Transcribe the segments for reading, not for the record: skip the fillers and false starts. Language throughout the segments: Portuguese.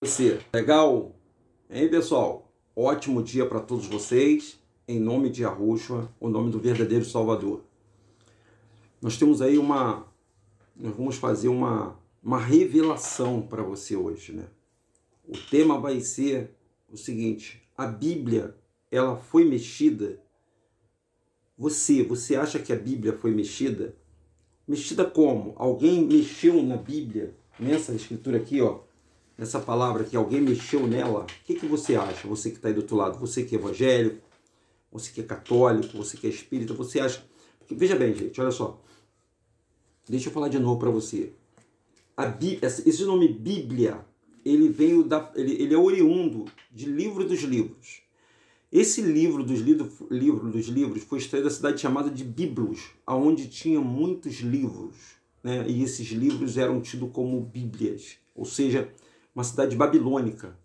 Você, legal? Hein, pessoal? Ótimo dia para todos vocês, em nome de Yahushua, o nome do verdadeiro Salvador. Nós temos aí nós vamos fazer uma revelação para você hoje, né? O tema vai ser o seguinte: a Bíblia, ela foi mexida? Você acha que a Bíblia foi mexida? Mexida como? Alguém mexeu na Bíblia, nessa escritura aqui, ó. Essa palavra que alguém mexeu nela, o que você acha? Você que está aí do outro lado, você que é evangélico, você que é católico, você que é espírita, você acha... Porque, veja bem, gente, olha só. Deixa eu falar de novo para você. Esse nome Bíblia, ele é oriundo de Livro dos Livros. Esse livro dos livros foi extraído da cidade chamada de Biblos, onde tinha muitos livros, né? E esses livros eram tidos como Bíblias, ou seja, uma cidade babilônica.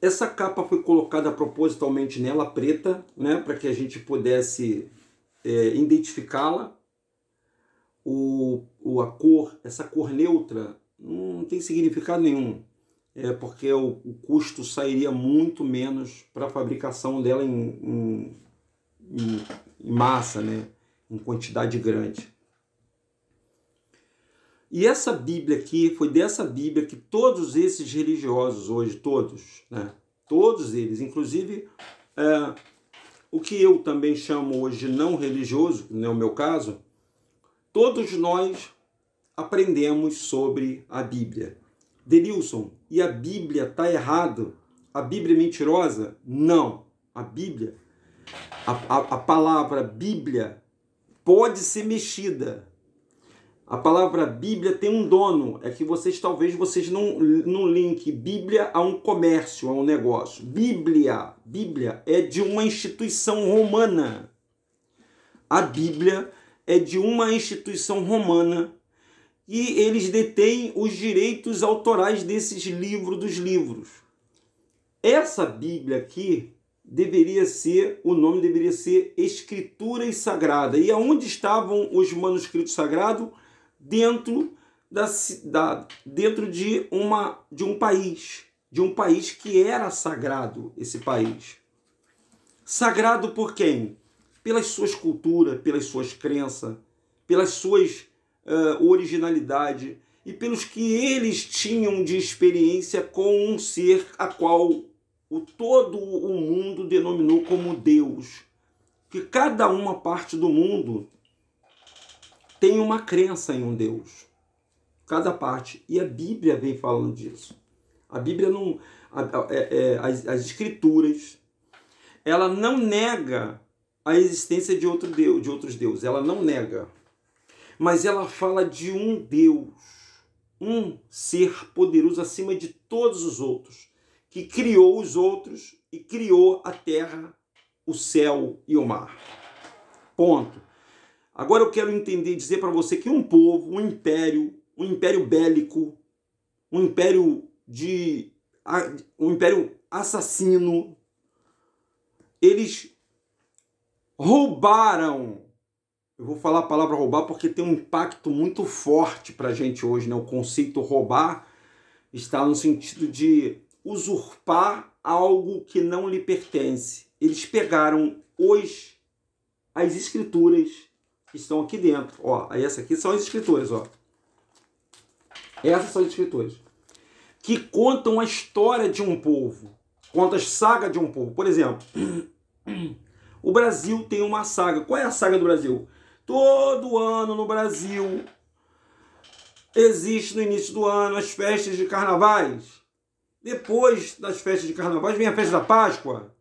Essa capa foi colocada propositalmente nela, preta, né, para que a gente pudesse identificá-la. A cor, essa cor neutra, não tem significado nenhum, porque o custo sairia muito menos para a fabricação dela em massa, né, em quantidade grande. E essa Bíblia aqui, foi dessa Bíblia que todos esses religiosos hoje, todos eles, inclusive o que eu também chamo hoje não religioso, não é o meu caso, todos nós aprendemos sobre a Bíblia. Denilson, e a Bíblia está errada? A Bíblia é mentirosa? Não. A Bíblia, a palavra Bíblia pode ser mexida. A palavra Bíblia tem um dono, é que talvez vocês não linkem Bíblia a um comércio, a um negócio. Bíblia é de uma instituição romana. A Bíblia é de uma instituição romana e eles detêm os direitos autorais desses livros dos livros. Essa Bíblia aqui o nome deveria ser Escrituras Sagradas. E aonde estavam os manuscritos sagrados? Dentro de um país que era sagrado, esse país. Sagrado por quem? Pelas suas culturas, pelas suas crenças, pelas suas originalidade e pelos que eles tinham de experiência com um ser a qual todo o mundo denominou como Deus. Que cada uma parte do mundo tem uma crença em um Deus. Cada parte. E a Bíblia vem falando disso. A Bíblia não... as Escrituras, ela não nega a existência de outros deuses. Ela não nega. Mas ela fala de um Deus. Um ser poderoso acima de todos os outros. Que criou os outros e criou a terra, o céu e o mar. Ponto. Agora eu quero entender e dizer para você que um povo, um império bélico, um império assassino, eles roubaram. Eu vou falar a palavra roubar porque tem um impacto muito forte para a gente hoje, né? O conceito roubar está no sentido de usurpar algo que não lhe pertence. Eles pegaram as escrituras que estão aqui dentro, ó, aí essa aqui são as escrituras, ó. Essas são as escrituras que contam a história de um povo, contam a saga de um povo. Por exemplo, o Brasil tem uma saga. Qual é a saga do Brasil? Todo ano no Brasil existe no início do ano as festas de carnavais. Depois das festas de carnavais vem a festa da Páscoa.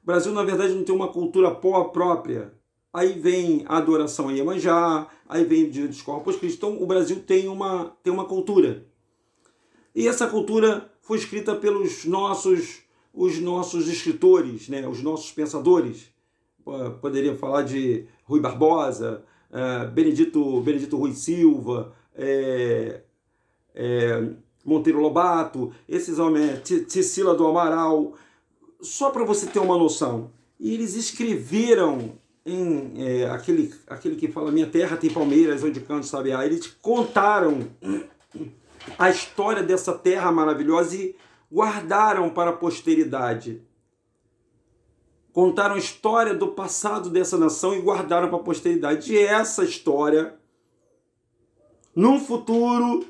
O Brasil, na verdade, não tem uma cultura própria. Aí vem a adoração a Iemanjá, aí vem o dia dos Corpus Christi. Então o Brasil tem uma cultura. E essa cultura foi escrita pelos os nossos escritores, né? Os nossos pensadores. Poderia falar de Rui Barbosa, Benedito Rui Silva, Monteiro Lobato, esses homens, Cecília do Amaral, só para você ter uma noção. E eles escreveram aquele que fala minha terra tem palmeiras onde canto sabiá. Eles contaram a história dessa terra maravilhosa e guardaram para a posteridade. Contaram a história do passado dessa nação e guardaram para a posteridade. E essa história, no futuro,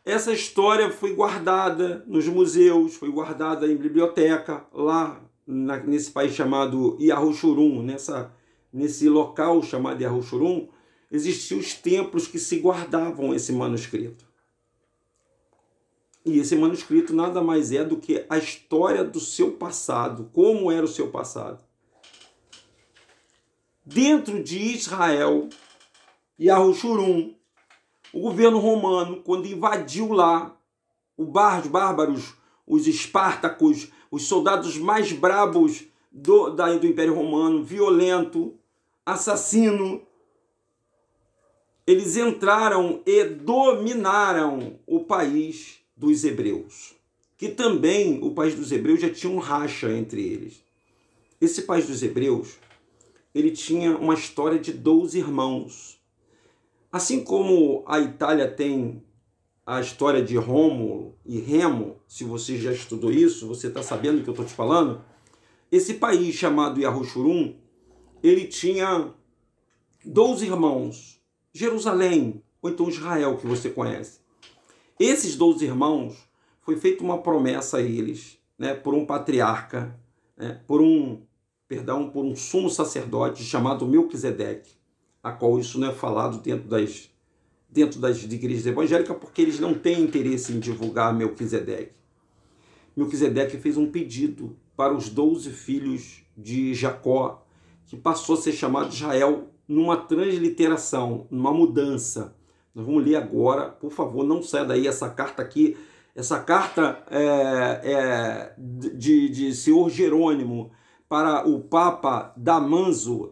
essa história foi guardada nos museus, foi guardada em biblioteca, lá nesse país chamado Yaruchurum, nesse local chamado Yaruchurum, existiam os templos que se guardavam esse manuscrito. E esse manuscrito nada mais é do que a história do seu passado, como era o seu passado. Dentro de Israel, Yaruchurum, o governo romano, quando invadiu lá, os bárbaros, os espartacos, os soldados mais brabos do Império Romano, violento, assassino, eles entraram e dominaram o país dos hebreus, que também o país dos hebreus já tinha um racha entre eles. Esse país dos hebreus, ele tinha uma história de 12 irmãos. Assim como a Itália tem a história de Rômulo e Remo, se você já estudou isso, você está sabendo do que eu estou te falando, esse país chamado Yaruchurum, ele tinha 12 irmãos, Jerusalém, ou então Israel, que você conhece. Esses 12 irmãos, foi feita uma promessa a eles, né, por um patriarca, né, por um sumo sacerdote chamado Melquisedeque, a qual isso não é falado dentro das igrejas evangélicas, porque eles não têm interesse em divulgar Melquisedeque. Melquisedeque fez um pedido para os 12 filhos de Jacó, que passou a ser chamado Israel, numa transliteração, numa mudança. Nós vamos ler agora, por favor, não saia daí essa carta aqui. Essa carta de senhor Jerônimo para o Papa Damaso,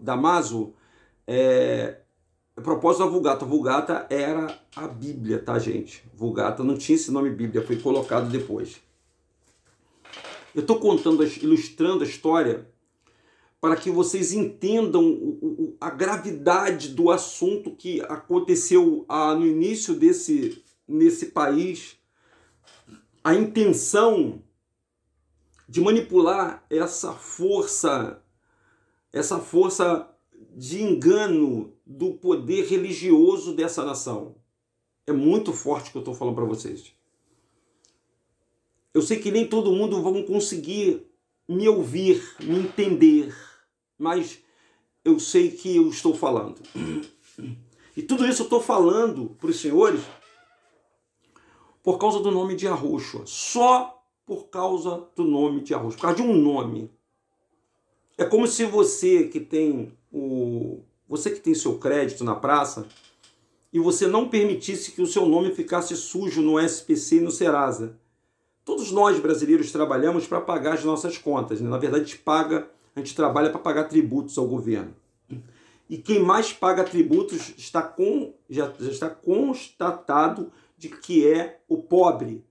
a propósito da Vulgata. A Vulgata era a Bíblia, tá, gente? Vulgata não tinha esse nome Bíblia, foi colocado depois. Eu estou ilustrando a história para que vocês entendam a gravidade do assunto que aconteceu no início nesse país, a intenção de manipular essa força de engano do poder religioso dessa nação. É muito forte o que eu estou falando para vocês. Eu sei que nem todo mundo vai conseguir me ouvir, me entender, mas eu sei que eu estou falando. E tudo isso eu estou falando para os senhores por causa do nome de Yahushua. Só por causa do nome de Yahushua. Por causa de um nome. É como se você que tem seu crédito na praça e você não permitisse que o seu nome ficasse sujo no SPC e no Serasa. Todos nós brasileiros trabalhamos para pagar as nossas contas, né? Na verdade, a gente trabalha para pagar tributos ao governo. E quem mais paga tributos já está constatado de que é o pobre.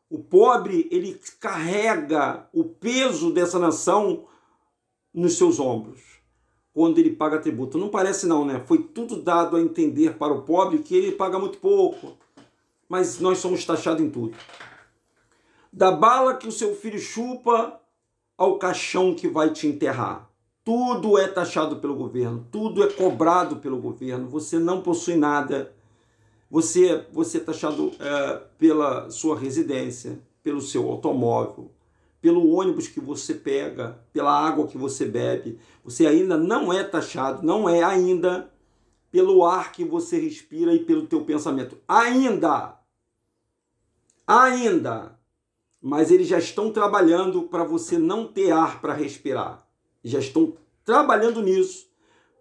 O pobre, ele carrega o peso dessa nação nos seus ombros, quando ele paga tributo. Não parece não, né? Foi tudo dado a entender para o pobre que ele paga muito pouco. Mas nós somos taxados em tudo. Da bala que o seu filho chupa ao caixão que vai te enterrar. Tudo é taxado pelo governo, tudo é cobrado pelo governo. Você não possui nada. Você é taxado pela sua residência, pelo seu automóvel, pelo ônibus que você pega, pela água que você bebe. Você ainda não é taxado, não é ainda pelo ar que você respira e pelo teu pensamento. Ainda! Mas eles já estão trabalhando para você não ter ar para respirar. Já estão trabalhando nisso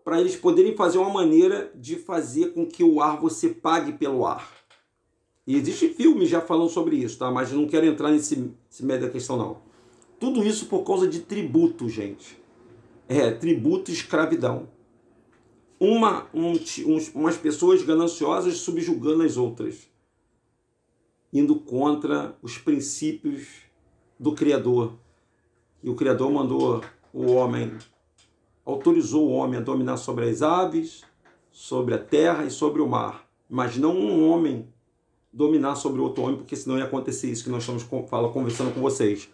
para eles poderem fazer uma maneira de fazer com que o ar você pague pelo ar. E existe filmes já falando sobre isso, tá? Mas eu não quero entrar nesse meio da questão, não. Tudo isso por causa de tributo, gente. Tributo e escravidão. Umas pessoas gananciosas subjugando as outras, indo contra os princípios do Criador. E o Criador autorizou o homem a dominar sobre as aves, sobre a terra e sobre o mar. Mas não um homem dominar sobre o outro homem, porque senão ia acontecer isso que nós estamos conversando com vocês.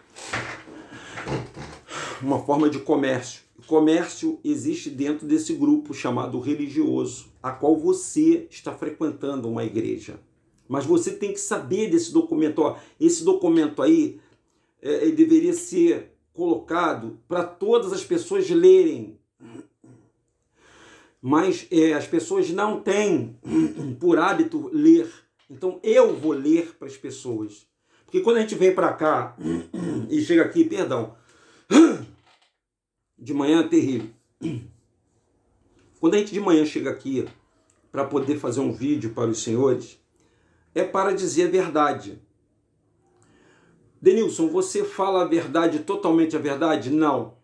Uma forma de comércio. O comércio existe dentro desse grupo chamado religioso, a qual você está frequentando uma igreja. Mas você tem que saber desse documento. Ó, esse documento aí ele deveria ser colocado para todas as pessoas lerem. Mas as pessoas não têm por hábito ler. Então eu vou ler para as pessoas. Porque quando a gente vem para cá e chega aqui, perdão, de manhã é terrível. Quando a gente de manhã chega aqui para poder fazer um vídeo para os senhores, é para dizer a verdade. Denilson, você fala a verdade, totalmente a verdade? Não.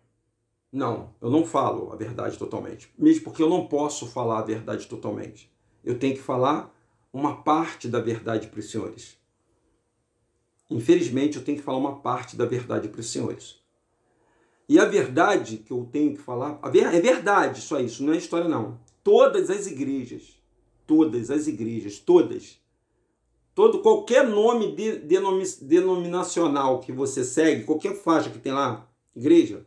Não, eu não falo a verdade totalmente. Mesmo porque eu não posso falar a verdade totalmente. Eu tenho que falar uma parte da verdade para os senhores. Infelizmente, eu tenho que falar uma parte da verdade para os senhores. E a verdade que eu tenho que falar, é verdade, só isso, não é história não. Todas as igrejas, qualquer nome denominacional que você segue, qualquer faixa que tem lá, igreja,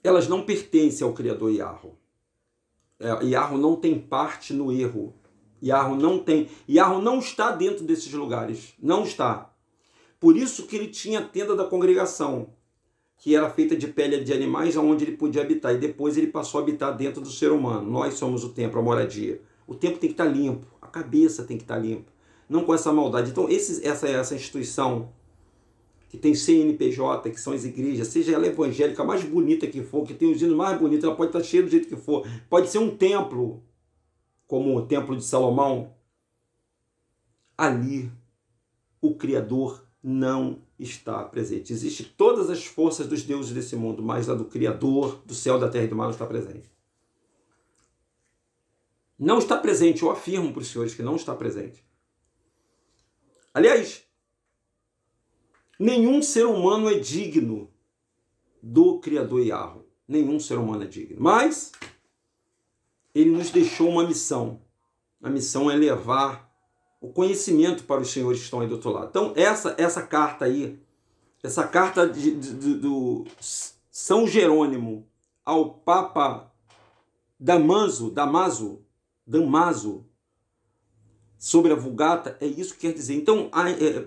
elas não pertencem ao Criador Yahweh. Yahweh não tem parte no erro. Yahweh não está dentro desses lugares. Não está. Por isso que ele tinha a tenda da congregação, que era feita de pele de animais, onde ele podia habitar. E depois ele passou a habitar dentro do ser humano. Nós somos o templo, a moradia. O templo tem que estar limpo. A cabeça tem que estar limpa. Não com essa maldade. Então, essa instituição que tem CNPJ, que são as igrejas, seja ela evangélica, a mais bonita que for, que tem os hinos mais bonitos, ela pode estar cheia do jeito que for. Pode ser um templo, como o Templo de Salomão. Ali, o Criador não está presente. Existem todas as forças dos deuses desse mundo, mas a do Criador, do céu, da terra e do mar, não está presente. Não está presente, eu afirmo para os senhores que não está presente. Aliás, nenhum ser humano é digno do Criador Yahweh. Nenhum ser humano é digno. Mas ele nos deixou uma missão. A missão é levar o conhecimento para os senhores que estão aí do outro lado. Então, essa carta aí, essa carta do São Jerônimo ao Papa Damaso, sobre a Vulgata, é isso que quer dizer. Então,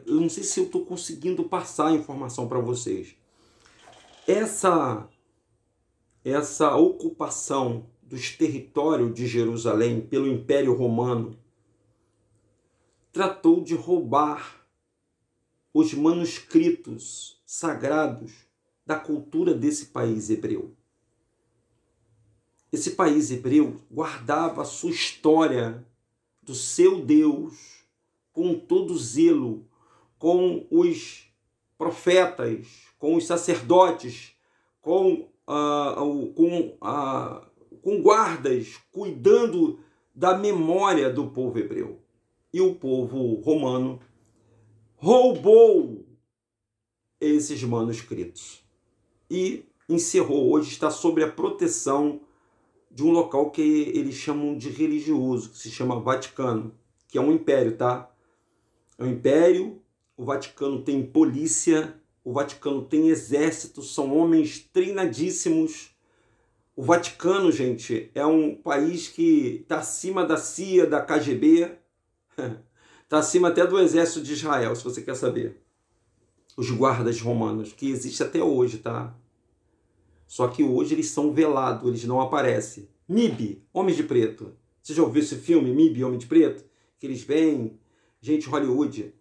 eu não sei se eu estou conseguindo passar a informação para vocês. Essa ocupação dos territórios de Jerusalém pelo Império Romano tratou de roubar os manuscritos sagrados da cultura desse país hebreu. Esse país hebreu guardava a sua história do seu Deus com todo zelo, com os profetas, com os sacerdotes, com guardas, cuidando da memória do povo hebreu. E o povo romano roubou esses manuscritos e encerrou. Hoje está sob a proteção de um local que eles chamam de religioso, que se chama Vaticano, que é um império, tá? É um império, o Vaticano tem polícia, o Vaticano tem exército, são homens treinadíssimos. O Vaticano, gente, é um país que está acima da CIA, da KGB, está acima até do exército de Israel, se você quer saber. Os guardas romanos, que existem até hoje, tá? Só que hoje eles são velados, eles não aparecem. MIB, Homens de Preto. Você já ouviu esse filme, MIB, Homem de Preto? Que eles vêm, gente, Hollywood.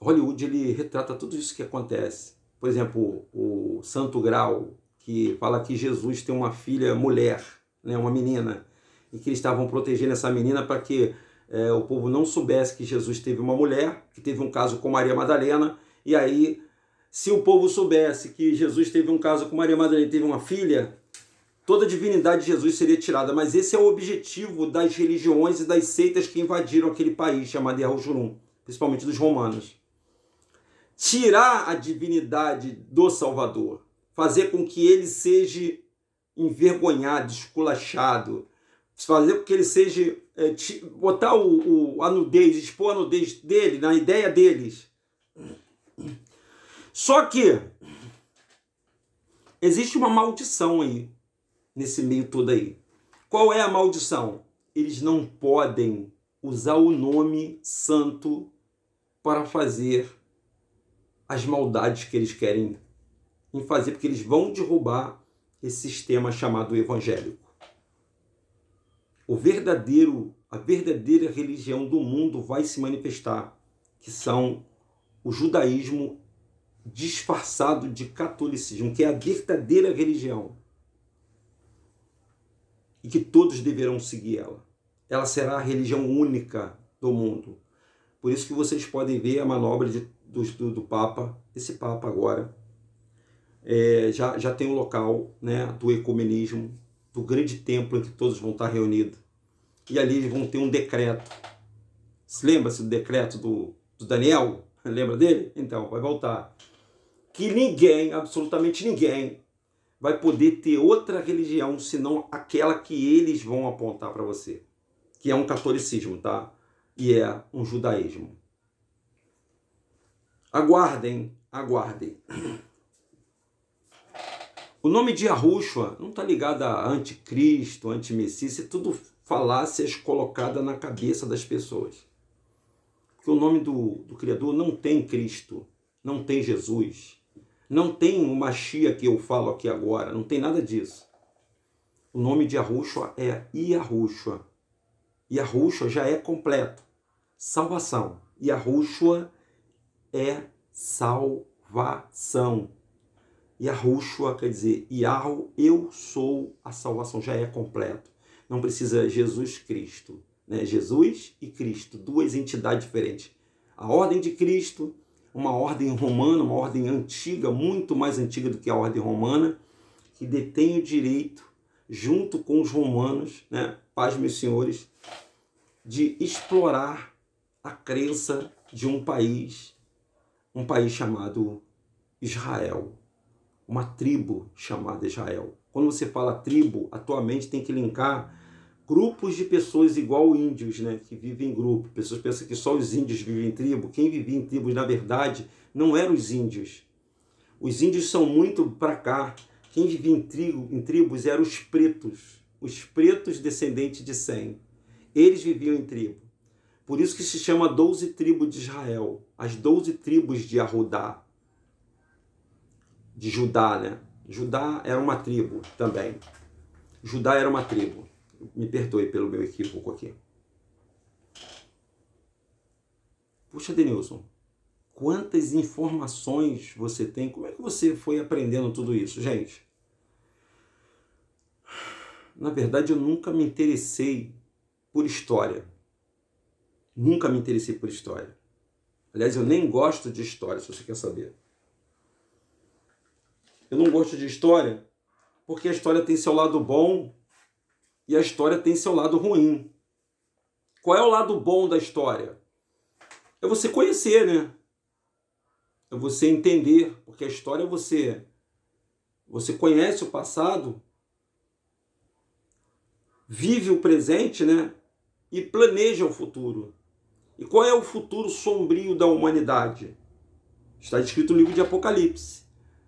Hollywood, ele retrata tudo isso que acontece. Por exemplo, o Santo Grau, que fala que Jesus tem uma filha mulher, né, uma menina, e que eles estavam protegendo essa menina para que o povo não soubesse que Jesus teve uma mulher, que teve um caso com Maria Madalena, e aí, se o povo soubesse que Jesus teve um caso com Maria Madalena e teve uma filha, toda a divindade de Jesus seria tirada. Mas esse é o objetivo das religiões e das seitas que invadiram aquele país chamado Yahoo-Jurum, principalmente dos romanos. Tirar a divindade do Salvador, fazer com que ele seja envergonhado, esculachado, fazer com que ele seja, botar a nudez, expor a nudez dele, na ideia deles. Só que existe uma maldição aí, nesse meio todo aí. Qual é a maldição? Eles não podem usar o nome santo para fazer as maldades que eles querem em fazer, porque eles vão derrubar esse sistema chamado evangélico. A verdadeira religião do mundo vai se manifestar, que são o judaísmo disfarçado de catolicismo, que é a verdadeira religião. E que todos deverão seguir ela. Ela será a religião única do mundo. Por isso que vocês podem ver a manobra do Papa, esse Papa agora, já tem um local, né, do ecumenismo, do grande templo em que todos vão estar reunidos. E ali eles vão ter um decreto. Se lembra-se do decreto do Daniel? Lembra dele? Então, vai voltar. Que ninguém, absolutamente ninguém, vai poder ter outra religião senão aquela que eles vão apontar para você. Que é um catolicismo, tá? E é um judaísmo. Aguardem, aguardem. O nome de Yahushua não está ligado a anticristo, antimessias, é tudo falácias colocadas na cabeça das pessoas. Porque o nome do Criador não tem Cristo, não tem Jesus, não tem o Mashiach que eu falo aqui agora, não tem nada disso. O nome de Yahushua é Yahushua. Yahushua já é completo. Salvação. Yahushua é salvação. Yahushua quer dizer, Yahu, eu sou a salvação, já é completo. Não precisa Jesus Cristo, né? Jesus e Cristo, duas entidades diferentes. A ordem de Cristo, uma ordem romana, uma ordem antiga, muito mais antiga do que a ordem romana, que detém o direito, junto com os romanos, né, paz, meus senhores, de explorar a crença de um país chamado Israel. Uma tribo chamada Israel. Quando você fala tribo, atualmente tem que linkar grupos de pessoas igual índios, né, que vivem em grupo. Pessoas pensam que só os índios vivem em tribo. Quem vivia em tribos, na verdade, não eram os índios. Os índios são muito para cá. Quem vivia em tribos eram os pretos descendentes de Sem. Eles viviam em tribo. Por isso que se chama 12 tribos de Israel. As 12 tribos de Arudá. De Judá, né? Judá era uma tribo também. Judá era uma tribo. Me perdoe pelo meu equívoco aqui. Puxa, Denilson, quantas informações você tem? Como é que você foi aprendendo tudo isso? Gente, na verdade eu nunca me interessei por história. Nunca me interessei por história. Aliás, eu nem gosto de história, se você quer saber. Eu não gosto de história porque a história tem seu lado bom e a história tem seu lado ruim. Qual é o lado bom da história? É você conhecer, né? É você entender, porque a história você conhece o passado, vive o presente, né? E planeja o futuro. E qual é o futuro sombrio da humanidade? Está escrito no livro de Apocalipse,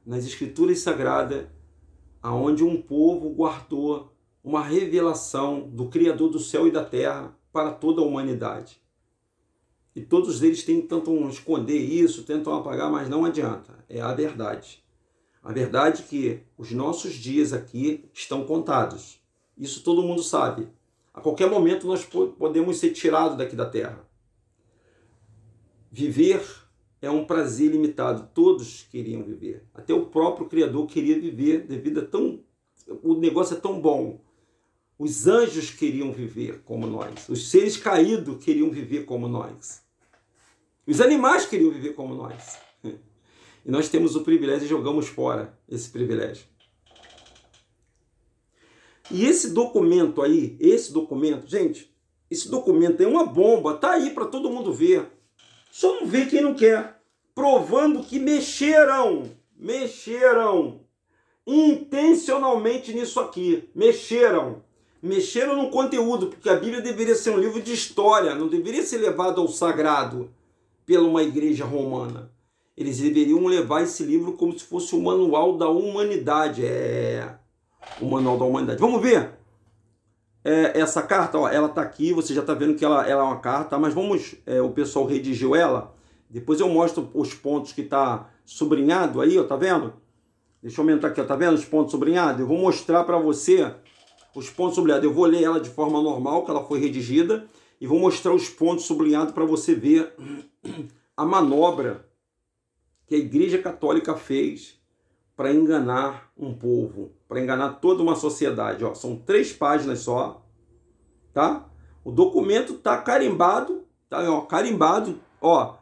nas Escrituras Sagradas, aonde um povo guardou uma revelação do Criador do céu e da terra para toda a humanidade. E todos eles tentam esconder isso, tentam apagar, mas não adianta. É a verdade. A verdade é que os nossos dias aqui estão contados. Isso todo mundo sabe. A qualquer momento nós podemos ser tirados daqui da terra. Viver é um prazer limitado. Todos queriam viver. Até o próprio Criador queria viver devido a tão... O negócio é tão bom. Os anjos queriam viver como nós. Os seres caídos queriam viver como nós. Os animais queriam viver como nós. E nós temos o privilégio e jogamos fora esse privilégio. E esse documento aí, gente, esse documento é uma bomba. Tá aí para todo mundo ver. Só não vê quem não quer. Provando que mexeram. intencionalmente nisso aqui. Mexeram no conteúdo, porque a Bíblia deveria ser um livro de história, não deveria ser levado ao sagrado pela uma igreja romana. Eles deveriam levar esse livro como se fosse o manual da humanidade. O manual da humanidade. Vamos ver? Essa carta, ó, ela tá aqui, você já tá vendo que ela é uma carta, mas vamos, o pessoal redigiu ela, depois eu mostro os pontos que tá sublinhado aí, ó, tá vendo? Deixa eu aumentar aqui, ó, tá vendo os pontos sublinhados? Eu vou mostrar para você os pontos sublinhados. Eu vou ler ela de forma normal, que ela foi redigida, e vou mostrar os pontos sublinhados para você ver a manobra que a Igreja Católica fez para enganar um povo, para enganar toda uma sociedade. Ó, são 3 páginas só, tá? O documento tá carimbado, tá? Ó, carimbado, ó,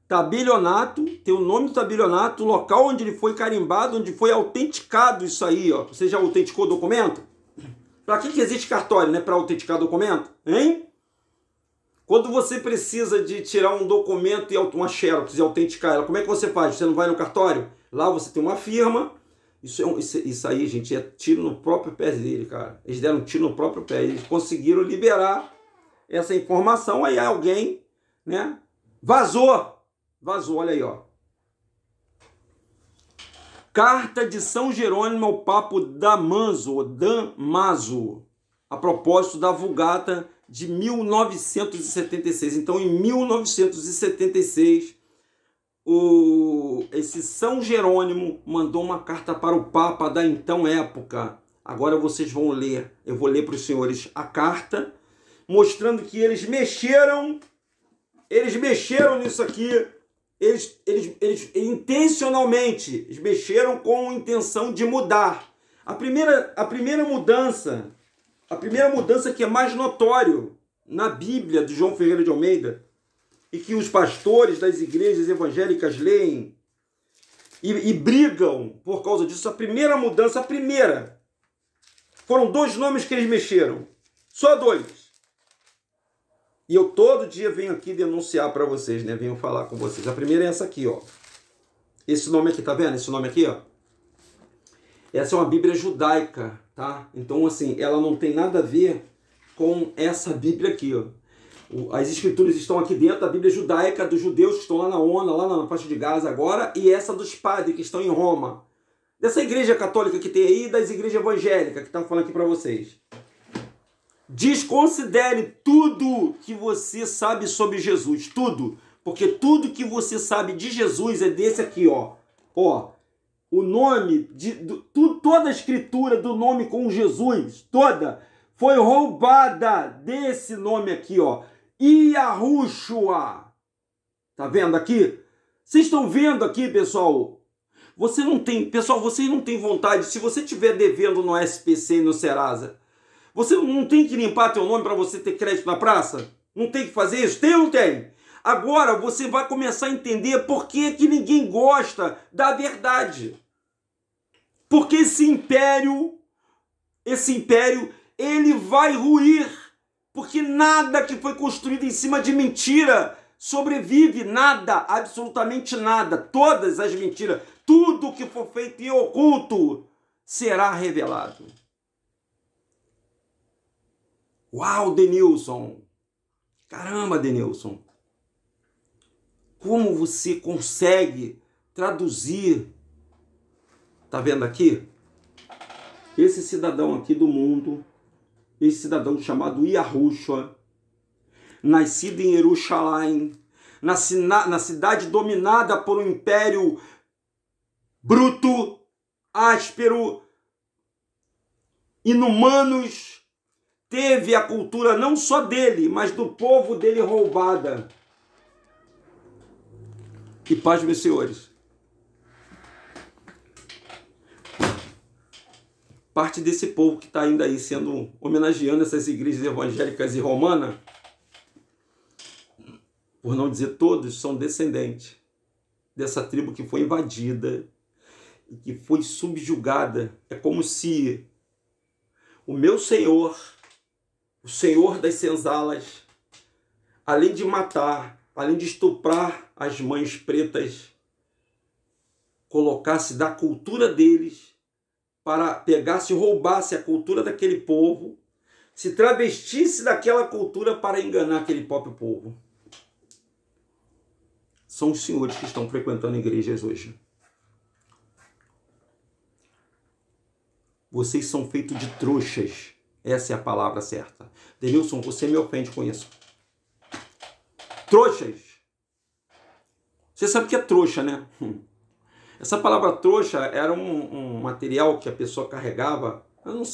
tabelionato, tem o nome do tabelionato, o local onde ele foi carimbado, onde foi autenticado isso aí, ó. Você já autenticou o documento? Para que existe cartório, né? Para autenticar documento, hein? Quando você precisa de tirar um documento e uma xerox e autenticar ela, como é que você faz? Você não vai no cartório? Lá você tem uma firma. Isso aí, gente, é tiro no próprio pé dele, cara. Eles deram um tiro no próprio pé. Eles conseguiram liberar essa informação. Aí alguém, né? Vazou, olha aí, ó. Carta de São Jerônimo ao Papa Damaso, a propósito da Vulgata de 1976. Então, em 1976, esse São Jerônimo mandou uma carta para o Papa da então época. Agora vocês vão ler, eu vou ler para os senhores a carta, mostrando que eles mexeram nisso aqui, eles intencionalmente, eles mexeram com a intenção de mudar. A primeira mudança que é mais notório na Bíblia de João Ferreira de Almeida, e que os pastores das igrejas evangélicas leem e brigam por causa disso, a primeira mudança, foram 2 nomes que eles mexeram, só 2. E eu todo dia venho aqui denunciar para vocês, né? Venho falar com vocês. A primeira é essa aqui, ó. Esse nome aqui, tá vendo? Esse nome aqui, ó. Essa é uma Bíblia judaica, tá? Então, assim, ela não tem nada a ver com essa Bíblia aqui, ó. As escrituras estão aqui dentro da Bíblia judaica dos judeus que estão lá na ONU, lá na faixa de Gaza agora, e essa dos padres que estão em Roma. Dessa igreja católica que tem aí, das igrejas evangélicas que estão falando aqui para vocês. Desconsidere tudo que você sabe sobre Jesus, tudo. Porque tudo que você sabe de Jesus é desse aqui, ó. Ó, o nome, toda a escritura do nome com Jesus, toda, foi roubada desse nome aqui, ó. Yahushua. Tá vendo aqui? Vocês estão vendo aqui, pessoal? Vocês não têm vontade, se você estiver devendo no SPC e no Serasa, você não tem que limpar teu nome para você ter crédito na praça? Não tem que fazer isso? Tem ou não tem? Agora você vai começar a entender por que ninguém gosta da verdade. Porque esse império, ele vai ruir. Porque nada que foi construído em cima de mentira sobrevive, nada, absolutamente nada. Todas as mentiras, tudo que for feito em oculto será revelado. Uau, Denilson! Caramba, Denilson! Como você consegue traduzir? Tá vendo aqui? Esse cidadão aqui do mundo, esse cidadão chamado Yahushua, nascido em Jerusalém, na cidade dominada por um império bruto, áspero, inumanos, teve a cultura não só dele, mas do povo dele roubada. Que paz, meus senhores. Parte desse povo que está ainda aí sendo homenageando essas igrejas evangélicas e romanas, por não dizer todos, são descendentes dessa tribo que foi invadida e que foi subjugada. É como se o meu Senhor, o Senhor das senzalas, além de matar, além de estuprar as mães pretas, colocasse da cultura deles para pegasse e roubasse a cultura daquele povo, se travestisse daquela cultura para enganar aquele próprio povo. São os senhores que estão frequentando igrejas hoje. Vocês são feitos de trouxas. Essa é a palavra certa. Denilson, você me ofende com isso. Trouxas. Você sabe o que é trouxa, né? Essa palavra trouxa era um material que a pessoa carregava,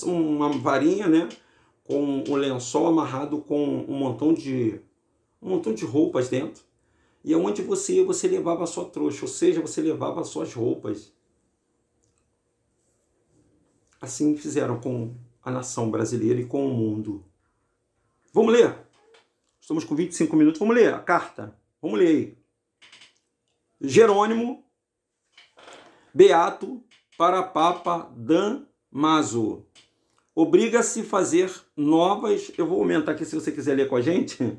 uma varinha, né? Com um lençol amarrado com um montão de roupas dentro. E aonde você ia, você levava a sua trouxa, ou seja, você levava as suas roupas. Assim fizeram com a nação brasileira e com o mundo. Vamos ler? Estamos com 25 minutos, vamos ler a carta. Vamos ler aí. Jerônimo, beato para Papa Damaso. Obriga-se a fazer novas... Eu vou aumentar aqui se você quiser ler com a gente.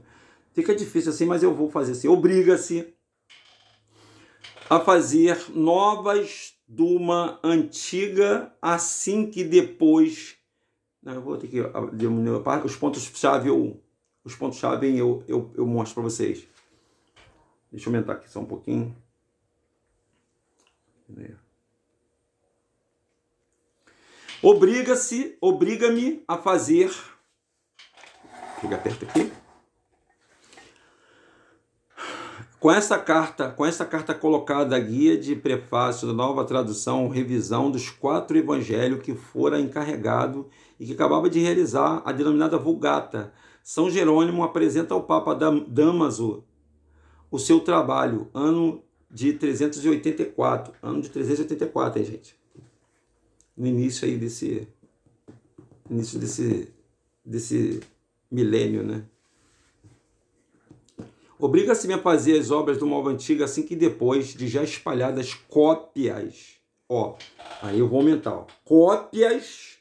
Fica difícil assim, mas eu vou fazer assim. Obriga-se a fazer novas de uma antiga, assim que depois... Não, eu vou ter que diminuir os pontos-chave eu mostro para vocês. Deixa eu aumentar aqui só um pouquinho. Obriga-me a fazer... Fica perto aqui. Com essa carta colocada, a guia de prefácio da nova tradução, revisão dos 4 evangelhos que fora encarregado e que acabava de realizar a denominada Vulgata. São Jerônimo apresenta ao Papa Damaso o seu trabalho, ano de 384. Ano de 384, hein, gente? No início aí desse milênio, né? Obriga-se a fazer as obras do Nova Antiga assim que depois de já espalhadas cópias, aí eu vou aumentar, cópias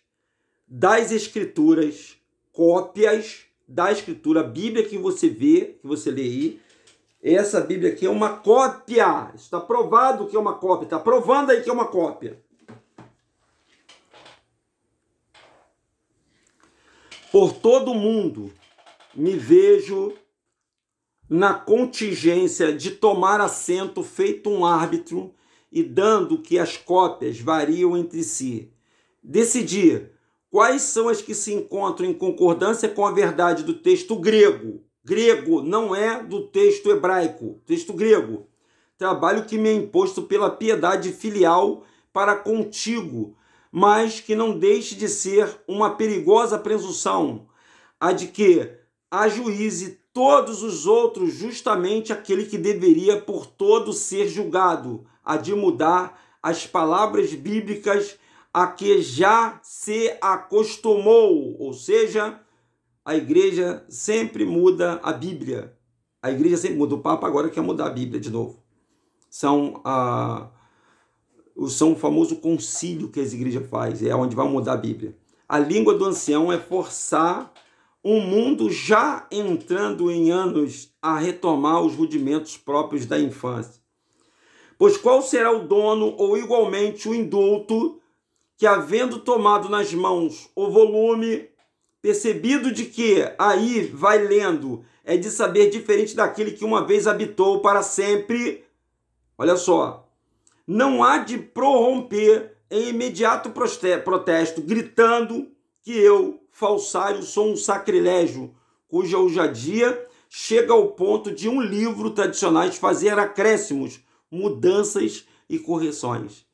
das Escrituras, cópias da Escritura, a Bíblia que você vê, que você lê aí, essa Bíblia aqui é uma cópia, está provado que é uma cópia, está provando aí que é uma cópia. Por todo o mundo me vejo na contingência de tomar assento feito um árbitro e dando que as cópias variam entre si. Decidir quais são as que se encontram em concordância com a verdade do texto grego. Grego, não é do texto hebraico, texto grego. Trabalho que me é imposto pela piedade filial para contigo, mas que não deixe de ser uma perigosa presunção, a de que ajuize todos os outros justamente aquele que deveria por todo ser julgado, a de mudar as palavras bíblicas a que já se acostumou, ou seja, a igreja sempre muda a Bíblia. A igreja sempre muda. O Papa agora quer mudar a Bíblia de novo. São o famoso concílio que as igrejas fazem, é onde vai mudar a Bíblia. A língua do ancião é forçar um mundo já entrando em anos a retomar os rudimentos próprios da infância. Pois qual será o dono ou igualmente o indulto que, havendo tomado nas mãos o volume, percebido de que aí vai lendo, é de saber diferente daquele que uma vez habitou para sempre, olha só, não há de prorromper em imediato protesto, gritando que eu, falsário, sou um sacrilégio, cuja ousadia chega ao ponto de um livro tradicionais fazer acréscimos, mudanças e correções.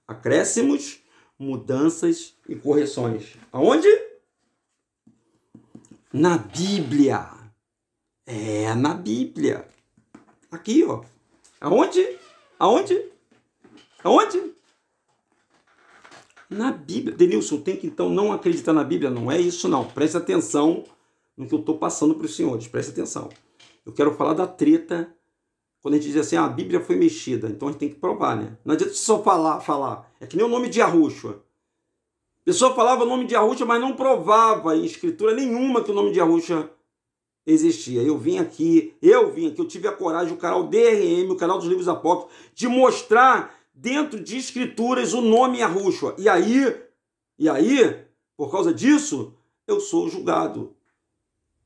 Acréscimos, mudanças e correções. Aonde? Na Bíblia. É, na Bíblia. Aqui, ó. Aonde? Aonde? Aonde? Na Bíblia. Denilson, tem que então não acreditar na Bíblia? Não é isso não. Preste atenção no que eu estou passando para os senhores. Preste atenção. Eu quero falar da treta quando a gente diz assim, a Bíblia foi mexida. Então a gente tem que provar, né? Não adianta só falar. É que nem o nome de Yahushua. A pessoa falava o nome de Yahushua, mas não provava em escritura nenhuma que o nome de Yahushua existia. Eu vim aqui, eu tive a coragem, o canal DRM, o canal dos livros apócrifos, de mostrar dentro de escrituras o nome Yahushua. E aí E aí, por causa disso, eu sou julgado.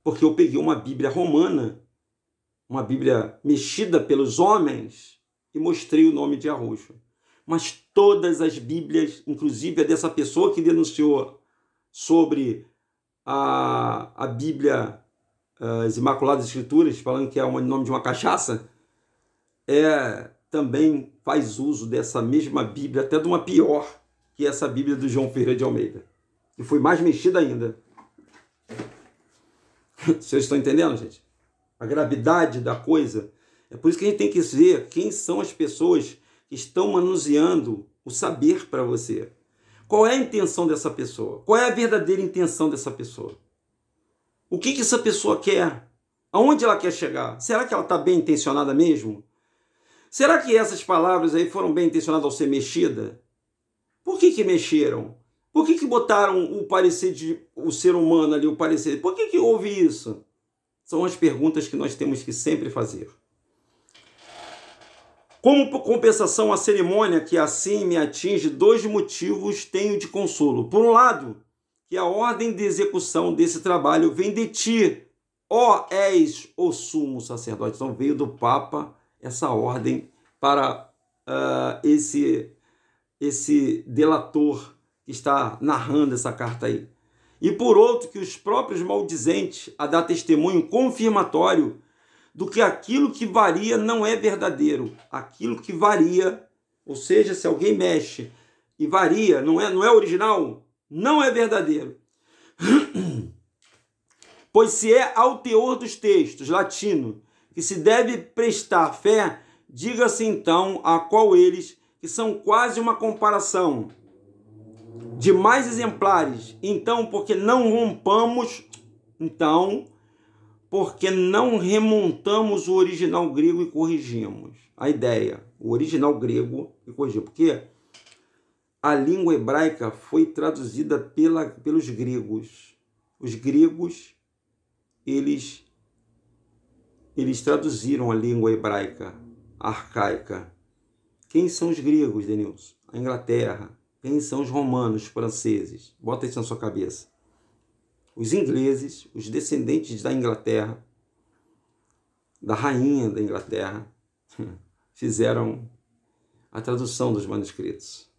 Porque eu peguei uma Bíblia romana, uma Bíblia mexida pelos homens, e mostrei o nome de Arroxo. Mas todas as Bíblias, inclusive a dessa pessoa que denunciou sobre a Bíblia, as Imaculadas Escrituras, falando que é o nome de uma cachaça, também faz uso dessa mesma Bíblia, até de uma pior, que essa Bíblia do João Ferreira de Almeida. E foi mais mexida ainda. Vocês estão entendendo, gente? A gravidade da coisa. É por isso que a gente tem que ver quem são as pessoas que estão manuseando o saber para você. Qual é a intenção dessa pessoa? Qual é a verdadeira intenção dessa pessoa? O que essa pessoa quer? Aonde ela quer chegar? Será que ela está bem intencionada mesmo? Será que essas palavras aí foram bem intencionadas ao ser mexida? Por que mexeram? Por que botaram o parecer de o ser humano ali, o parecer? Por que houve isso? São as perguntas que nós temos que sempre fazer. Como compensação, a cerimônia que assim me atinge, 2 motivos tenho de consolo. Por um lado, que a ordem de execução desse trabalho vem de ti, ó és o sumo sacerdote. Então veio do Papa essa ordem para esse delator que está narrando essa carta aí. E por outro, que os próprios maldizentes a dar testemunho confirmatório do que aquilo que varia não é verdadeiro. Aquilo que varia, ou seja, se alguém mexe e varia, não é original, não é verdadeiro. Pois se é ao teor dos textos, latino, que se deve prestar fé, diga-se então a qual eles, que são quase uma comparação de mais exemplares. Então, porque não remontamos o original grego e corrigimos a ideia, o original grego e corrigimos. Porque a língua hebraica foi traduzida pelos gregos. Os gregos, eles traduziram a língua hebraica, arcaica. Quem são os gregos, Denilson? A Inglaterra. Quem são os romanos, os franceses? Bota isso na sua cabeça. Os ingleses, os descendentes da Inglaterra, da rainha da Inglaterra, fizeram a tradução dos manuscritos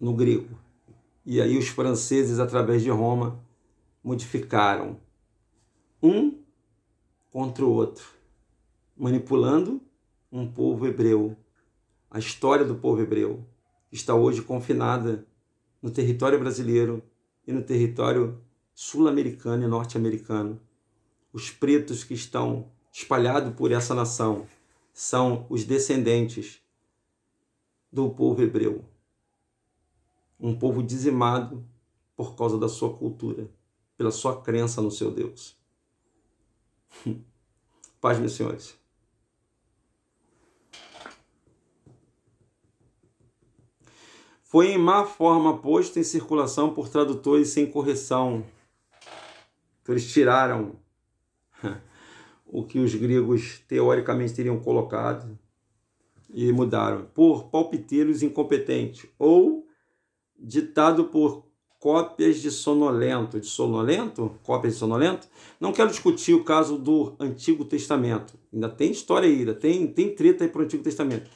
no grego. E aí os franceses, através de Roma, modificaram um contra o outro, manipulando um povo hebreu. A história do povo hebreu está hoje confinada no território brasileiro e no território sul-americano e norte-americano. Os pretos que estão espalhados por essa nação são os descendentes do povo hebreu. Um povo dizimado por causa da sua cultura, pela sua crença no seu Deus. Paz, meus senhores. Foi em má forma posto em circulação por tradutores sem correção. Então eles tiraram o que os gregos teoricamente teriam colocado e mudaram por palpiteiros incompetentes ou ditado por cópias de sonolento. De sonolento? Cópias de sonolento? Não quero discutir o caso do Antigo Testamento. Ainda tem história aí, ainda tem treta aí para o Antigo Testamento.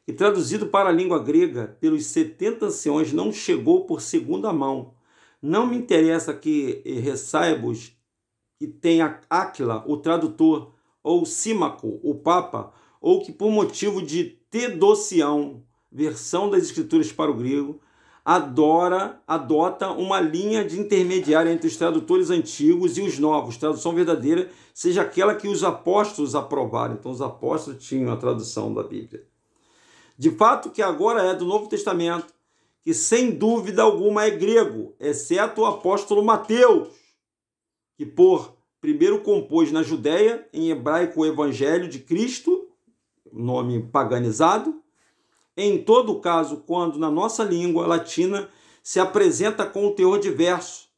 E traduzido para a língua grega pelos 70 anciões, não chegou por segunda mão. Não me interessa que ressaibos que tenha Áquila, o tradutor, ou Símaco, o Papa, ou que por motivo de Teodosião, versão das Escrituras para o grego, adota uma linha de intermediária entre os tradutores antigos e os novos. Tradução verdadeira seja aquela que os apóstolos aprovaram. Então os apóstolos tinham a tradução da Bíblia. De fato que agora é do Novo Testamento, que sem dúvida alguma é grego, exceto o apóstolo Mateus, que primeiro compôs na Judéia, em hebraico, o Evangelho de Cristo, nome paganizado. Em todo caso, quando na nossa língua latina se apresenta com o teor diverso,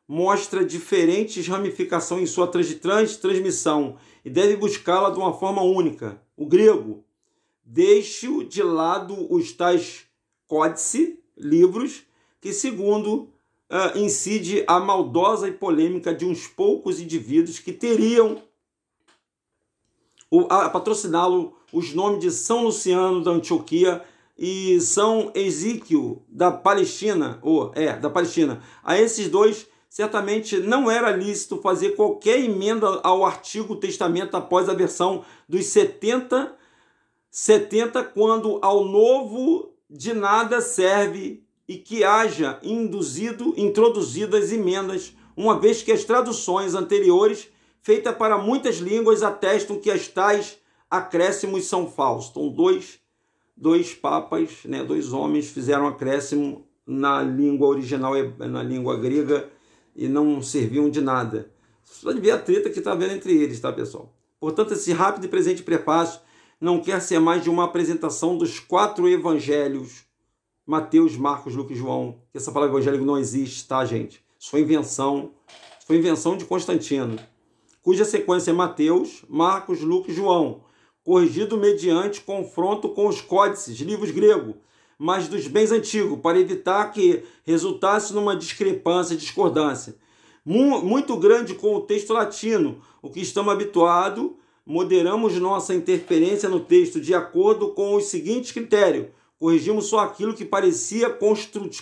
mostra diferentes ramificações em sua transmissão e deve buscá-la de uma forma única. O grego, deixe de lado os tais códice, livros, que, segundo, incide a maldosa e polêmica de uns poucos indivíduos que teriam a patrociná-lo os nomes de São Luciano da Antioquia e São Ezequiel da Palestina, da Palestina. A esses dois, certamente não era lícito fazer qualquer emenda ao Antigo Testamento após a versão dos 70, quando ao Novo de nada serve e que haja introduzidas emendas, uma vez que as traduções anteriores, feitas para muitas línguas, atestam que as tais acréscimos são falsos. Então, dois papas, dois homens, fizeram acréscimo na língua original, na língua grega, e não serviam de nada. Você pode ver a treta que está havendo entre eles, tá, pessoal? Portanto, esse rápido e presente prefácio não quer ser mais de uma apresentação dos 4 evangelhos, Mateus, Marcos, Lucas e João, que essa palavra evangélico não existe, tá, gente? Isso foi invenção de Constantino, cuja sequência é Mateus, Marcos, Lucas e João, corrigido mediante confronto com os códices, livros gregos, mas dos bens antigos, para evitar que resultasse numa discordância muito grande com o texto latino, o que estamos habituados. Moderamos nossa interferência no texto de acordo com os seguintes critérios. Corrigimos só aquilo que parecia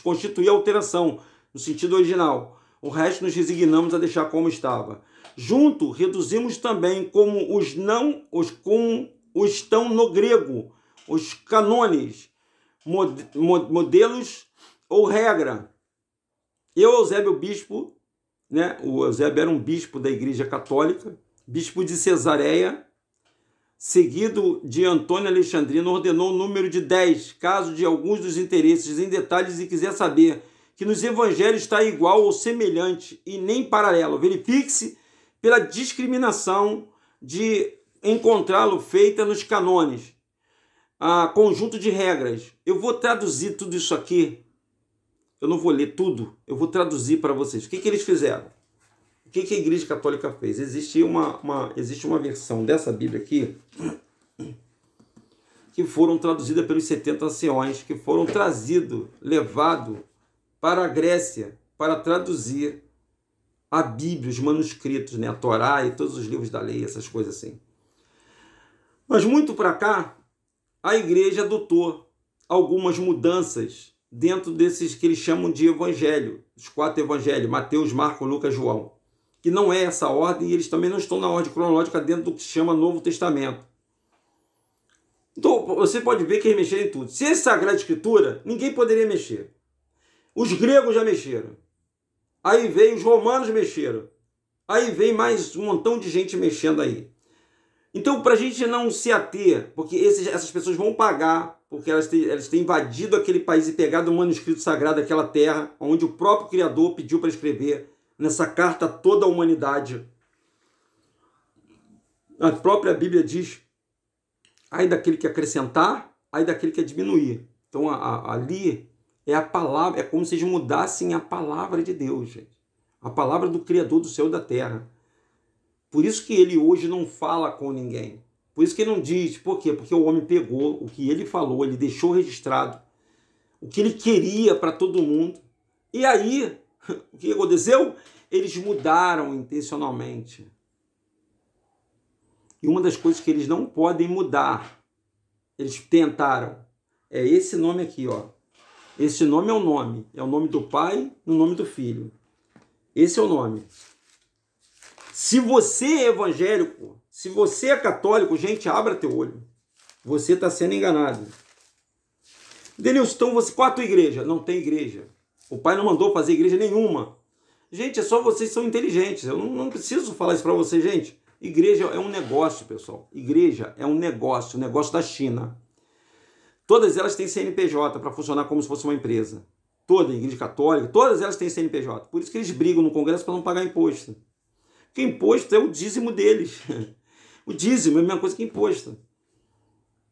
constituir alteração no sentido original. O resto nos resignamos a deixar como estava. Junto, reduzimos também como estão no grego, os cânones, modelos ou regra. Eusébio, bispo, o Eusébio era um bispo da Igreja Católica, bispo de Cesareia, seguido de Antônio Alexandrino, ordenou o número de 10, caso de alguns dos interesses em detalhes e quiser saber que nos evangelhos está igual ou semelhante e nem paralelo. Verifique-se pela discriminação de encontrá-lo feita nos canones, conjunto de regras. Eu vou traduzir tudo isso aqui, eu não vou ler tudo, eu vou traduzir para vocês. O que eles fizeram? O que a Igreja Católica fez? Existe uma versão dessa Bíblia aqui que foram traduzidas pelos 70 anciões, que foram levados para a Grécia para traduzir a Bíblia, os manuscritos, a Torá e todos os livros da lei, essas coisas assim. Mas muito para cá, a igreja adotou algumas mudanças dentro desses que eles chamam de evangelho, os 4 evangelhos, Mateus, Marcos, Lucas, João, que não é essa ordem, e eles também não estão na ordem cronológica dentro do que se chama Novo Testamento. Então, você pode ver que eles mexeram em tudo. Se é Sagrada Escritura, ninguém poderia mexer. Os gregos já mexeram. Aí veio os romanos mexeram. Aí vem mais um montão de gente mexendo aí. Então, para a gente não se ater, porque essas pessoas vão pagar, porque elas têm invadido aquele país e pegado o manuscrito sagrado daquela terra, onde o próprio Criador pediu para escrever nessa carta a toda a humanidade. A própria Bíblia diz, ai daquele que acrescentar, ai daquele que diminuir. Então, ali é a palavra, é como se eles mudassem a palavra de Deus, gente. A palavra do Criador do céu e da terra. Por isso que ele hoje não fala com ninguém. Por isso que ele não diz. Por quê? Porque o homem pegou o que ele falou, ele deixou registrado o que ele queria para todo mundo. E aí, o que aconteceu? Eles mudaram intencionalmente. E uma das coisas que eles não podem mudar, eles tentaram, é esse nome aqui, ó. Esse nome é o nome do Pai e o nome do Filho. Esse é o nome. Se você é evangélico, se você é católico, gente, abra teu olho. Você está sendo enganado. Denilson, então você, qual a tua igreja? Não tem igreja. O pai não mandou fazer igreja nenhuma. Gente, é só vocês que são inteligentes. Eu não preciso falar isso para vocês, gente. Igreja é um negócio, pessoal. Igreja é um negócio da China. Todas elas têm CNPJ para funcionar como se fosse uma empresa. Toda igreja católica, todas elas têm CNPJ. Por isso que eles brigam no Congresso para não pagar imposto. Porque imposto é o dízimo deles. O dízimo é a mesma coisa que imposto.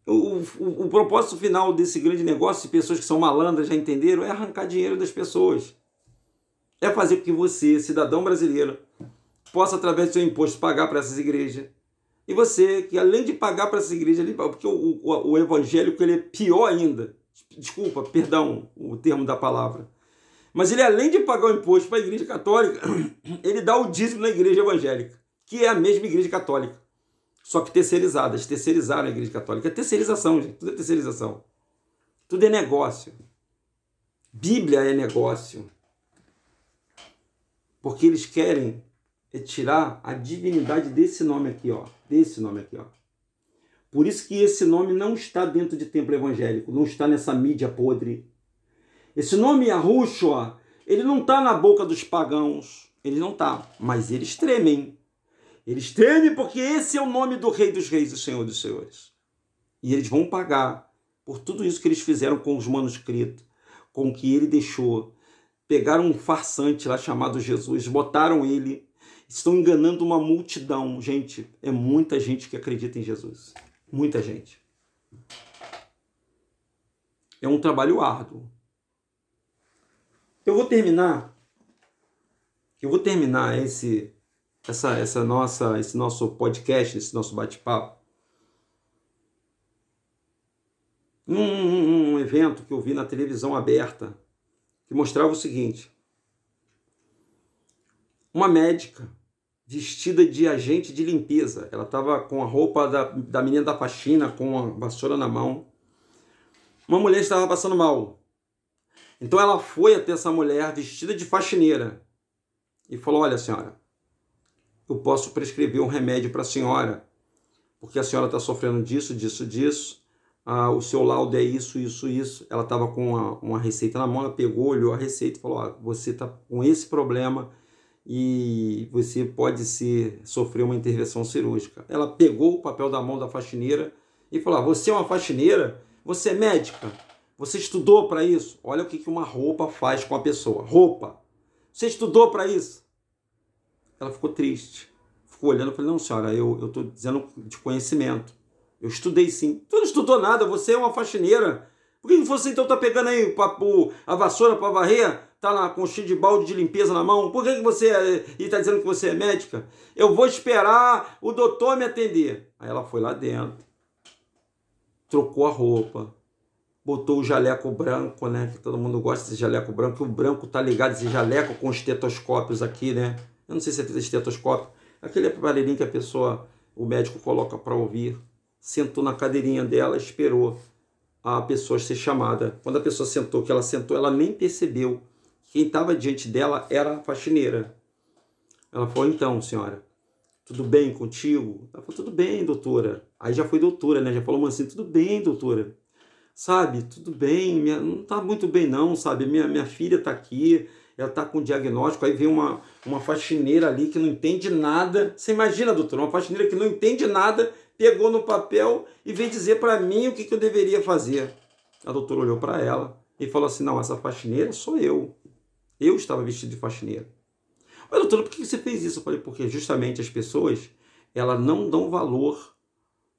O propósito final desse grande negócio, de pessoas que são malandras já entenderam, é arrancar dinheiro das pessoas. É fazer com que você, cidadão brasileiro, possa, através do seu imposto, pagar para essas igrejas. E você, que além de pagar para essas igrejas, porque o evangélico ele é pior ainda. Desculpa, perdão o termo da palavra. Mas ele, além de pagar o imposto para a igreja católica, ele dá o dízimo na igreja evangélica, que é a mesma igreja católica, só que terceirizada. Eles terceirizaram a igreja católica. É terceirização, gente. Tudo é terceirização. Tudo é negócio. Bíblia é negócio. Porque eles querem tirar a divinidade desse nome aqui, ó. Desse nome aqui, ó. Por isso que esse nome não está dentro de templo evangélico, não está nessa mídia podre. Esse nome Yahushua, ele não está na boca dos pagãos. Ele não está, mas eles tremem. Eles tremem porque esse é o nome do Rei dos Reis, do Senhor dos Senhores. E eles vão pagar por tudo isso que eles fizeram com os manuscritos, com o que ele deixou. Pegaram um farsante lá chamado Jesus, botaram ele, estão enganando uma multidão. Gente, é muita gente que acredita em Jesus. Muita gente. É um trabalho árduo. Eu vou terminar esse nosso podcast, esse nosso bate-papo, num evento que eu vi na televisão aberta, que mostrava o seguinte: uma médica vestida de agente de limpeza, ela estava com a roupa da menina da faxina, com a vassoura na mão. Uma mulher estava passando mal. Então ela foi até essa mulher vestida de faxineira e falou: olha, senhora, eu posso prescrever um remédio para a senhora, porque a senhora está sofrendo disso, disso, disso. O seu laudo é isso, isso, isso. Ela estava com uma receita na mão, ela pegou, olhou a receita e falou: você está com esse problema e você pode sofrer uma intervenção cirúrgica. Ela pegou o papel da mão da faxineira e falou: você é uma faxineira? Você é médica? Você estudou para isso? Olha o que uma roupa faz com a pessoa. Roupa. Você estudou para isso? Ela ficou triste. Ficou olhando e falou: não, senhora, eu estou dizendo de conhecimento. Eu estudei sim. Tu não estudou nada, você é uma faxineira. Por que você então está pegando aí a vassoura para varrer? Está lá com cheio de balde de limpeza na mão? Por que você está dizendo que você é médica? Eu vou esperar o doutor me atender. Aí ela foi lá dentro, trocou a roupa, botou o jaleco branco, né? Que todo mundo gosta desse jaleco branco, que o branco tá ligado, esse jaleco com estetoscópios aqui, né? Eu não sei se é estetoscópio. Aquele aparelhinho que o médico coloca para ouvir. Sentou na cadeirinha dela, esperou a pessoa ser chamada. Quando a pessoa sentou, que ela sentou, ela nem percebeu. Quem estava diante dela era a faxineira. Ela falou: então, senhora, tudo bem contigo? Ela falou: tudo bem, doutora. Aí já foi doutora, né? Já falou assim: tudo bem, doutora. Sabe, tudo bem, não está muito bem não, sabe? Minha filha está aqui, ela está com diagnóstico, aí vem uma faxineira ali que não entende nada. Você imagina, doutora, uma faxineira que não entende nada, pegou no papel e veio dizer para mim o que eu deveria fazer. A doutora olhou para ela e falou assim: não, essa faxineira sou eu. Eu estava vestido de faxineira. Mas, doutora, por que você fez isso? Eu falei: porque justamente as pessoas, elas não dão valor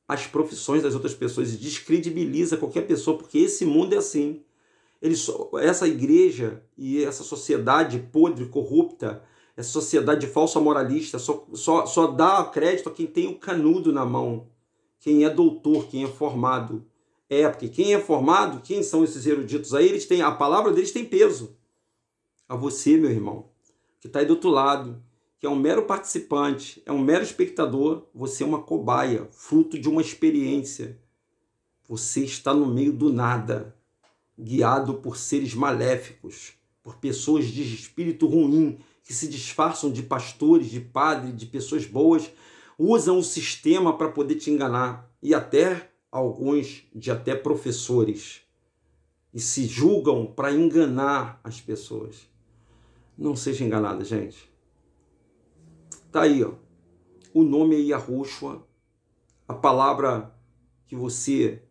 as profissões das outras pessoas e descredibiliza qualquer pessoa, porque esse mundo é assim. Essa igreja e essa sociedade podre, corrupta, essa sociedade falsa moralista, só dá crédito a quem tem o canudo na mão, quem é doutor, quem é formado. Porque quem é formado, quem são esses eruditos aí, a palavra deles tem peso. A você, meu irmão, que está aí do outro lado, que é um mero participante, é um mero espectador, você é uma cobaia, fruto de uma experiência. Você está no meio do nada, guiado por seres maléficos, por pessoas de espírito ruim, que se disfarçam de pastores, de padres, de pessoas boas, usam o sistema para poder te enganar, e até alguns de até professores, e se julgam para enganar as pessoas. Não seja enganado, gente. Tá aí, ó. O nome é Yahushua. A palavra que você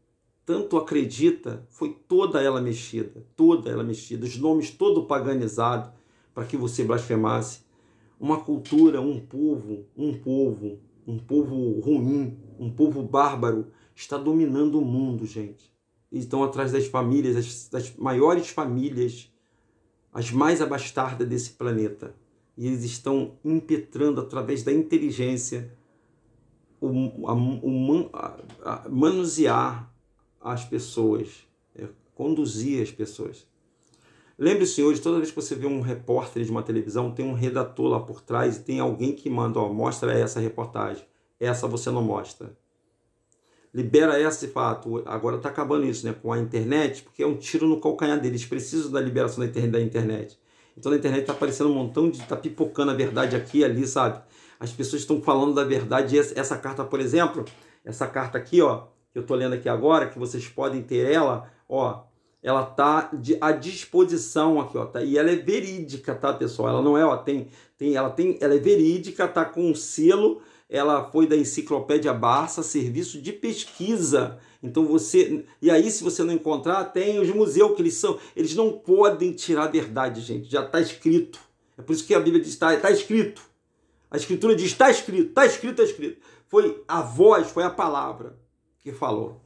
tanto acredita foi toda ela mexida. Toda ela mexida. Os nomes todo paganizados para que você blasfemasse. Uma cultura, um povo ruim, um povo bárbaro está dominando o mundo, gente. Eles estão atrás das famílias, das maiores famílias, as mais abastardas desse planeta. E eles estão impetrando através da inteligência manusear as pessoas, conduzir as pessoas. Lembre-se, senhores, toda vez que você vê um repórter de uma televisão, tem um redator lá por trás e tem alguém que manda, ó, mostra essa reportagem. Essa você não mostra. Libera esse fato. Agora está acabando isso, né? Com a internet, porque é um tiro no calcanhar deles. Precisam da liberação da internet. Então na internet está aparecendo um montão de... Está pipocando a verdade aqui e ali, sabe? As pessoas estão falando da verdade. Essa carta, por exemplo, essa carta aqui, ó, que eu estou lendo aqui agora, que vocês podem ter ela, ó, ela tá à disposição aqui, ó, tá? E ela é verídica, tá, pessoal? Ela não é, ó, ela é verídica, tá com um selo, ela foi da Enciclopédia Barça, serviço de pesquisa. Então você, e aí se você não encontrar, tem os museus que eles não podem tirar a verdade, gente, já está escrito. É por isso que a Bíblia diz, tá escrito. A Escritura diz, está escrito, está escrito, está escrito. Foi a voz, foi a palavra que falou.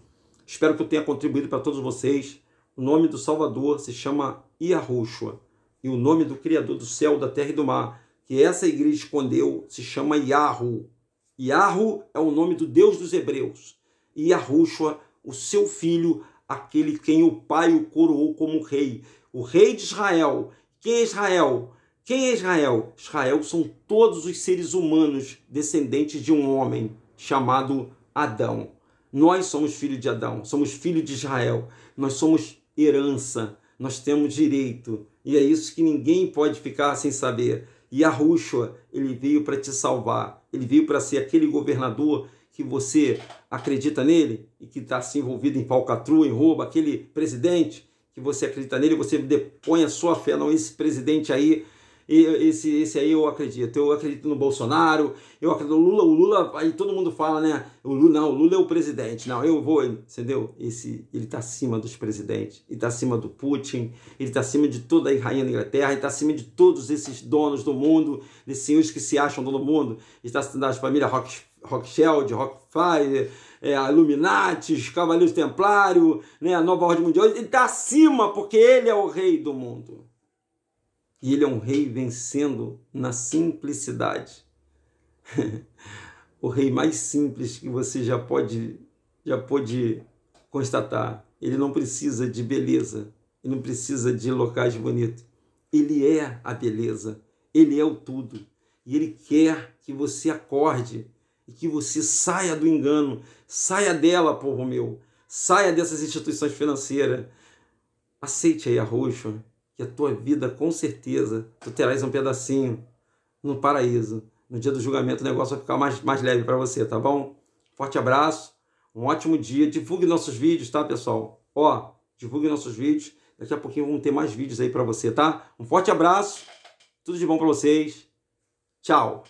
Espero que eu tenha contribuído para todos vocês. O nome do Salvador se chama Yahushua. E o nome do Criador do céu, da terra e do mar, que essa igreja escondeu, se chama Yahu. Yahu é o nome do Deus dos hebreus. E Yahushua, o seu filho, aquele quem o pai o coroou como rei. O rei de Israel. Quem é Israel? Quem é Israel? Israel são todos os seres humanos descendentes de um homem chamado Adão. Nós somos filhos de Adão, somos filhos de Israel. Nós somos herança, nós temos direito. E é isso que ninguém pode ficar sem saber. E Yahushua, ele veio para te salvar. Ele veio para ser aquele governador que você acredita nele e que está se envolvido em falcatrua, em roubo, aquele presidente que você acredita nele, você depõe a sua fé, não, esse presidente aí, esse aí eu acredito no Bolsonaro, eu acredito no Lula, o Lula, aí todo mundo fala, né, o Lula é o presidente, não, eu vou, entendeu? Ele está acima dos presidentes, ele está acima do Putin, ele está acima de toda a rainha da Inglaterra, ele está acima de todos esses donos do mundo, desses senhores que se acham dono do mundo, ele está acima das famílias Rothschild, Rockefeller, Illuminati, Cavaleiros Templários, né, a Nova Ordem Mundial, ele está acima porque ele é o rei do mundo. E ele é um rei vencendo na simplicidade. O rei mais simples que você já pôde constatar. Ele não precisa de beleza. Ele não precisa de locais bonitos. Ele é a beleza. Ele é o tudo. E ele quer que você acorde e que você saia do engano. Saia dela, povo meu. Saia dessas instituições financeiras. Aceite aí a Yahushua. Que a tua vida, com certeza, tu terás um pedacinho no paraíso. No dia do julgamento o negócio vai ficar mais leve para você, tá bom? Forte abraço, um ótimo dia. Divulgue nossos vídeos, tá, pessoal? Ó, divulgue nossos vídeos. Daqui a pouquinho vamos ter mais vídeos aí para você, tá? Um forte abraço, tudo de bom para vocês. Tchau!